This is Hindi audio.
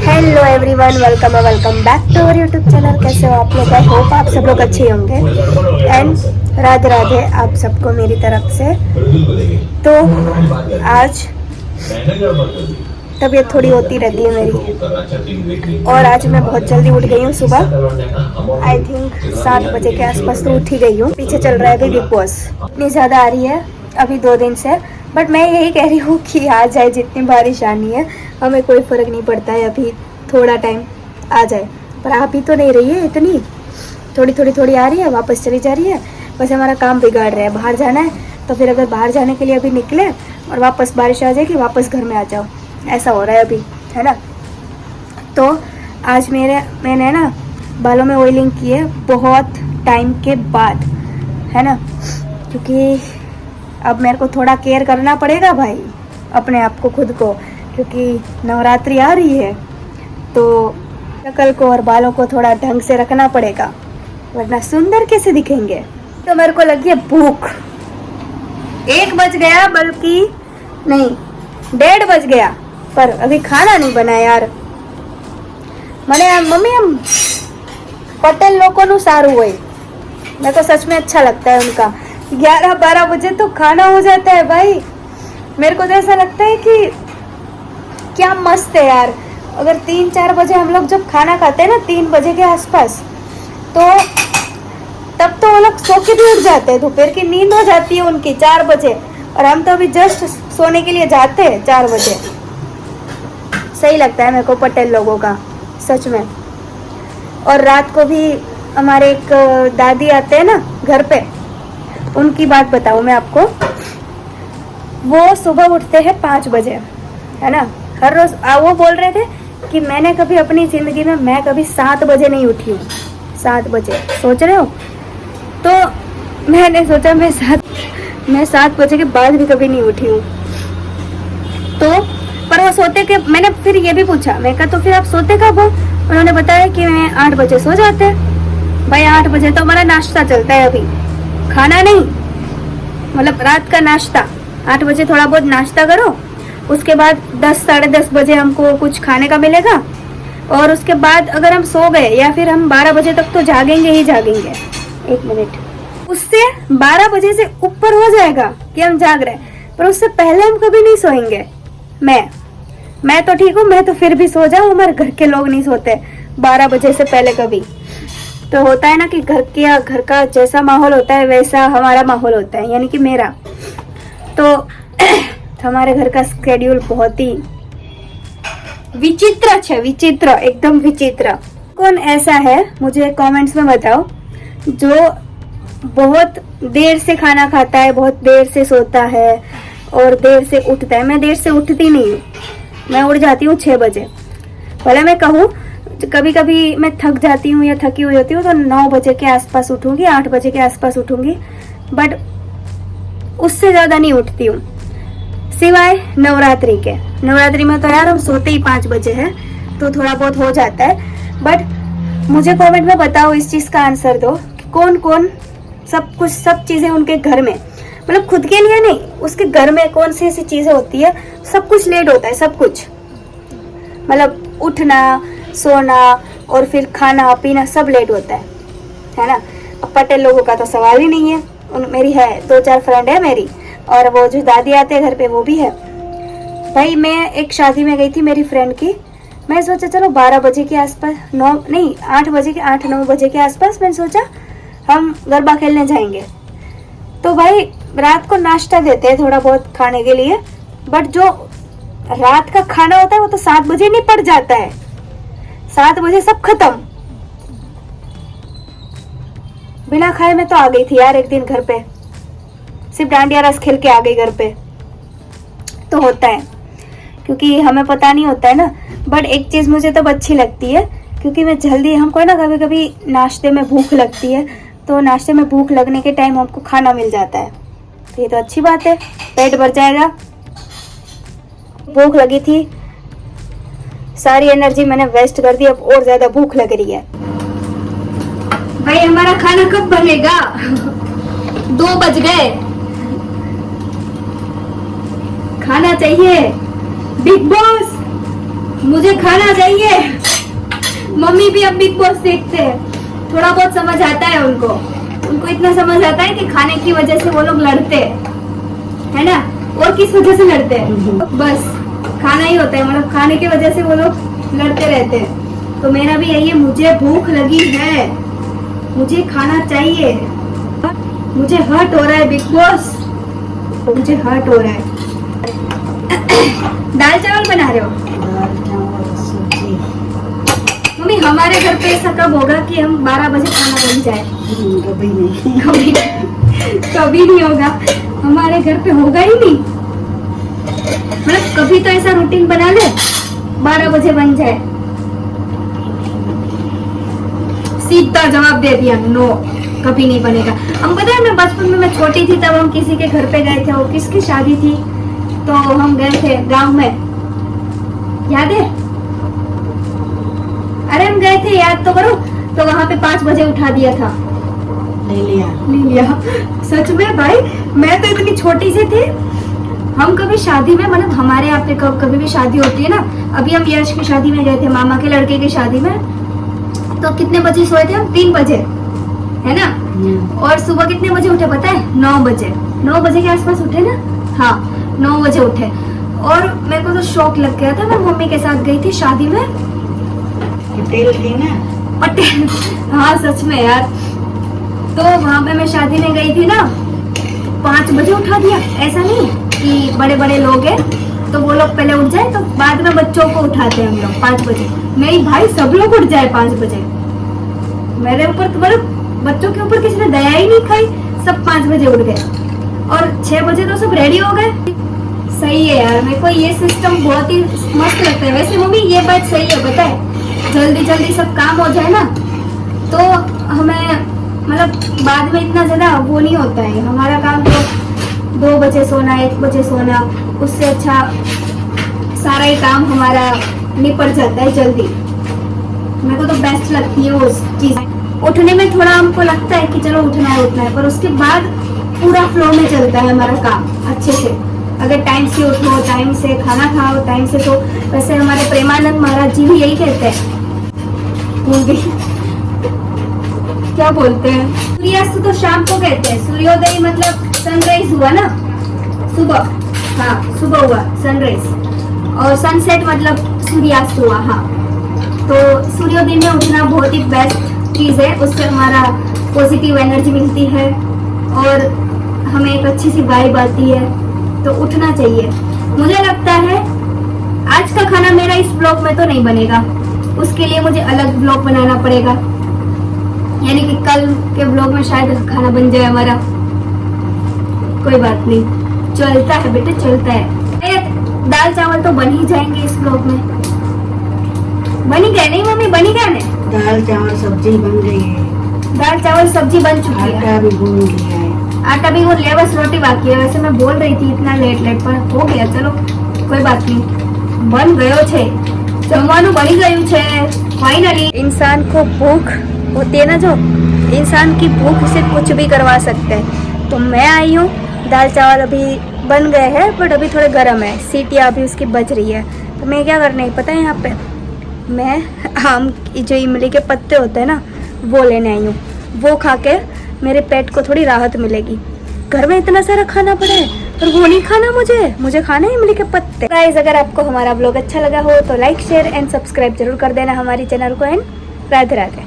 Hello everyone, welcome back to our YouTube channel. कैसे हो आप लोग? आई होप आप सब लोग अच्छे होंगे। एंड राधे राधे आप सबको मेरी तरफ से। तो आज तबीयत थोड़ी होती रहती है मेरी, और आज मैं बहुत जल्दी उठ गई हूँ। सुबह आई थिंक 7 बजे के आसपास तो उठ ही गई हूँ। पीछे चल रहा है अभी बिग बॉस, इतनी ज़्यादा आ रही है अभी 2 दिन से। बट मैं यही कह रही हूँ कि आ जाए, जितनी बारिश आनी है हमें कोई फ़र्क नहीं पड़ता है। अभी थोड़ा टाइम आ जाए, पर आ भी तो नहीं रही है इतनी, थोड़ी आ रही है, वापस चली जा रही है। बस हमारा काम बिगाड़ रहा है। बाहर जाना है तो फिर अगर बाहर जाने के लिए अभी निकले और वापस बारिश आ जाएगी, वापस घर में आ जाओ, ऐसा हो रहा है अभी, है ना। तो आज मैंने ना बालों में ऑयलिंग की है बहुत टाइम के बाद, है ना, क्योंकि अब मेरे को थोड़ा केयर करना पड़ेगा भाई अपने आप को, खुद को, क्योंकि नवरात्रि आ रही है तो शक्ल को और बालों को थोड़ा ढंग से रखना पड़ेगा, वरना सुंदर कैसे दिखेंगे। तो मेरे को लगी है भूख। 1 बज गया, बल्कि नहीं 1:30 बज गया, पर अभी खाना नहीं बना यार। मैंने मम्मी हम पटेल लोगों नु सारू हुए, मेरे को सच में अच्छा लगता है उनका। 11-12 बजे तो खाना हो जाता है भाई। मेरे को तो ऐसा लगता है कि क्या मस्त है यार। अगर 3-4 बजे हम लोग जब खाना खाते हैं ना, 3 बजे के आसपास, तो तब तो वो लोग सो के भी उठ जाते हैं, दोपहर की नींद हो जाती है उनकी 4 बजे, और हम तो अभी जस्ट सोने के लिए जाते हैं 4 बजे। सही लगता है मेरे को पटेल लोगों का, सच में। और रात को भी हमारे एक दादी आते हैं ना घर पे, उनकी बात बताऊँ मैं आपको। वो सुबह उठते हैं 5 बजे, है ना, हर रोज़। वो बोल रहे थे कि मैंने कभी अपनी ज़िंदगी में मैं कभी 7 बजे नहीं उठी हूँ। 7 बजे सोच रहे हो? तो मैंने सोचा मैं 7 बजे के बाद भी कभी नहीं उठी हूँ। तो पर वो सोते के, मैंने फिर ये भी पूछा, मैं कहा तो फिर आप सोते कब हो? उन्होंने बताया कि मैं 8 बजे सो जाते हैं। भाई 8 बजे तो हमारा नाश्ता चलता है, अभी खाना नहीं, मतलब रात का नाश्ता। 8 बजे थोड़ा बहुत नाश्ता करो, उसके बाद 10-10:30 बजे हमको कुछ खाने का मिलेगा, और उसके बाद अगर हम सो गए या फिर हम 12 बजे तक तो जागेंगे ही जागेंगे। 1 मिनट, उससे 12 बजे से ऊपर हो जाएगा कि हम जाग रहे हैं, पर उससे पहले हम कभी नहीं सोएंगे। मैं तो ठीक हूँ, मैं तो फिर भी सो जाऊँ, हमारे घर के लोग नहीं सोते 12 बजे से पहले कभी। तो होता है ना कि घर का जैसा माहौल होता है वैसा हमारा माहौल होता है, यानी कि मेरा। तो हमारे घर का स्केड्यूल बहुत ही विचित्र है, विचित्र, एकदम विचित्र। कौन ऐसा है मुझे कमेंट्स में बताओ जो बहुत देर से खाना खाता है, बहुत देर से सोता है और देर से उठता है। मैं देर से उठती नहीं हूँ, मैं उठ जाती हूँ 6 बजे। भले मैं कहूँ कभी कभी मैं थक जाती हूँ या थकी हुई होती हूँ तो 9 बजे के आसपास उठूंगी, 8 बजे के आसपास उठूंगी, बट उससे ज़्यादा नहीं उठती हूँ, सिवाय नवरात्रि के। नवरात्रि में तो यार हम सोते ही 5 बजे हैं, तो थोड़ा बहुत हो जाता है। बट मुझे कमेंट में बताओ, इस चीज़ का आंसर दो कि कौन सब चीज़ें उनके घर में, मतलब खुद के लिए नहीं, उसके घर में कौन सी ऐसी चीज़ें होती है, सब कुछ लेट होता है, सब कुछ, मतलब उठना, सोना और फिर खाना पीना सब लेट होता है ना। अब पटेल लोगों का तो सवाल ही नहीं है। मेरी है 2-4 फ्रेंड है मेरी, और वो जो दादी आते हैं घर पे वो भी है। भाई मैं एक शादी में गई थी मेरी फ्रेंड की, मैं सोचा चलो 12 बजे के आसपास, 8 बजे के 8-9 बजे के आसपास मैंने सोचा हम गरबा खेलने जाएंगे। तो भाई रात को नाश्ता देते हैं थोड़ा बहुत खाने के लिए, बट जो रात का खाना होता है वो तो 7 बजे निपट जाता है। 7 बजे सब खत्म। बिना खाए मैं तो आ गई थी यार एक दिन घर पे, सिर्फ डांडिया रस खेल के आ गई घर पे। तो होता है, क्योंकि हमें पता नहीं होता है ना। बट एक चीज़ मुझे तब अच्छी लगती है, क्योंकि मैं जल्दी, हमको ना कभी कभी नाश्ते में भूख लगती है, तो नाश्ते में भूख लगने के टाइम हमको खाना मिल जाता है, तो ये तो अच्छी बात है, पेट भर जाएगा। भूख लगी थी, सारी एनर्जी मैंने वेस्ट कर दी, अब और ज़्यादा भूख लग रही है। भाई हमारा खाना कब बनेगा? 2 बज गए, खाना चाहिए। बिग बॉस मुझे खाना चाहिए। मम्मी भी अब बिग बॉस देखते हैं, थोड़ा बहुत समझ आता है उनको इतना समझ आता है कि खाने की वजह से वो लोग लड़ते है ना, और किस वजह से लड़ते हैं, बस खाना ही होता है, मतलब खाने की वजह से वो लोग लड़ते रहते हैं। तो मेरा भी यही है, मुझे भूख लगी है, मुझे खाना चाहिए, मुझे हर्ट हो रहा है बिग बॉस, मुझे हर्ट हो रहा है। दाल चावल बना रहे हो? मम्मी हमारे घर पे ऐसा कब होगा कि हम 12 बजे खाना बन जाए? कभी नहीं कभी नहीं होगा, हमारे घर पे होगा ही नहीं। मतलब कभी तो ऐसा रूटीन बना ले 12 बजे बन जाए। सीधा जवाब दे दिया, नो कभी नहीं बनेगा। हम पता है, मैं बचपन में मैं छोटी थी तब हम किसी के घर पे गए थे, वो किसकी शादी थी, तो हम गए थे गांव में, याद है? अरे हम गए थे, याद तो करो। तो वहाँ पे 5 बजे उठा दिया था। ले लिया सच में भाई, मैं तो इतनी छोटी सी थी। हम कभी शादी में, मतलब हमारे यहाँ पे कभी भी शादी होती है ना, अभी हम यश की शादी में गए थे, मामा के लड़के की शादी में, तो कितने बजे सोए थे हम? 3 बजे, है ना? और सुबह कितने बजे उठे पता है? 9 बजे, 9 बजे के आसपास उठे ना। हाँ 9 बजे उठे, और मेरे को तो शौक लग गया था। मैं मम्मी के साथ गई थी शादी में, पटेल थी ना, पटेल, हाँ सच में यार। तो वहाँ पे मैं शादी में गई थी ना, 5 बजे उठा दिया। ऐसा नहीं कि बड़े बड़े लोग हैं तो वो लोग पहले उठ जाए, तो बाद में बच्चों को उठाते हैं हम लोग 5 बजे। नहीं भाई, सब लोग उठ जाए 5 बजे। मेरे ऊपर तो, मतलब बच्चों के ऊपर किसी ने दया ही नहीं खाई, सब 5 बजे उठ गए, और 6 बजे तो सब रेडी हो गए। सही है यार, मेरे को ये सिस्टम बहुत ही मस्त लगता है। वैसे मम्मी ये बात सही है, पता है, जल्दी जल्दी सब काम हो जाए ना, तो हमें मतलब बाद में इतना ज्यादा वो नहीं होता है। हमारा काम तो 2 बजे सोना, 1 बजे सोना, उससे अच्छा सारा ही काम हमारा निपट जाता है जल्दी। मेरे को तो बेस्ट लगती है वो चीज। उठने में थोड़ा हमको लगता है कि चलो उठना है, पर उसके बाद पूरा फ्लो में चलता है हमारा काम अच्छे से। अगर टाइम से उठो, टाइम से खाना खाओ, टाइम से तो, वैसे हमारे प्रेमानंद महाराज जी भी यही कहते हैं। क्या बोलते हैं? सूर्यास्त तो शाम को कहते हैं, सूर्योदय मतलब सनराइज हुआ ना, सुबह, हाँ सुबह हुआ सनराइज, और सनसेट मतलब सूर्यास्त हुआ। हाँ, तो सूर्योदय में उठना बहुत ही बेस्ट चीज है, उससे हमारा पॉजिटिव एनर्जी मिलती है और हमें एक अच्छी सी वाइब आती है, तो उठना चाहिए। मुझे लगता है आज का खाना मेरा इस ब्लॉग में तो नहीं बनेगा, उसके लिए मुझे अलग ब्लॉग बनाना पड़ेगा, यानी कि कल के ब्लॉग में शायद खाना बन जाए हमारा। कोई बात नहीं, चलता है बेटे, चलता है। दाल चावल तो बन ही जाएंगे इस ब्लॉग में। बनी गए? नहीं मम्मी, बनी गए ने? दाल चावल सब्जी बन गई है। दाल चावल सब्जी बन चुकी है, आटा भी गूंद लिया है। आटा भी गूंद लिया, बस रोटी बाकी है। वैसे मैं बोल रही थी इतना लेट पर हो गया, चलो कोई बात नहीं, बन गयो छे, जमवानु बनी गયું છે फाइनली। इंसान को भूख होती है ना, जो इंसान की भूख से कुछ भी करवा सकते हैं। तो मैं आई हूँ, दाल चावल अभी बन गए हैं, बट अभी थोड़े गर्म है, सीटियाँ अभी उसकी बज रही है। तो मैं क्या करना है पता है, यहाँ पे मैं आम की जो इमली के पत्ते होते हैं ना, वो लेने आई हूँ। वो खा के मेरे पेट को थोड़ी राहत मिलेगी। घर में इतना सारा खाना पड़ा है, पर वो नहीं खाना मुझे खाना है इमली के पत्ते। गाइस, अगर आपको हमारा ब्लॉग अच्छा लगा हो तो लाइक, शेयर एंड सब्सक्राइब जरूर कर देना हमारी चैनल को। एंड राधे राधे।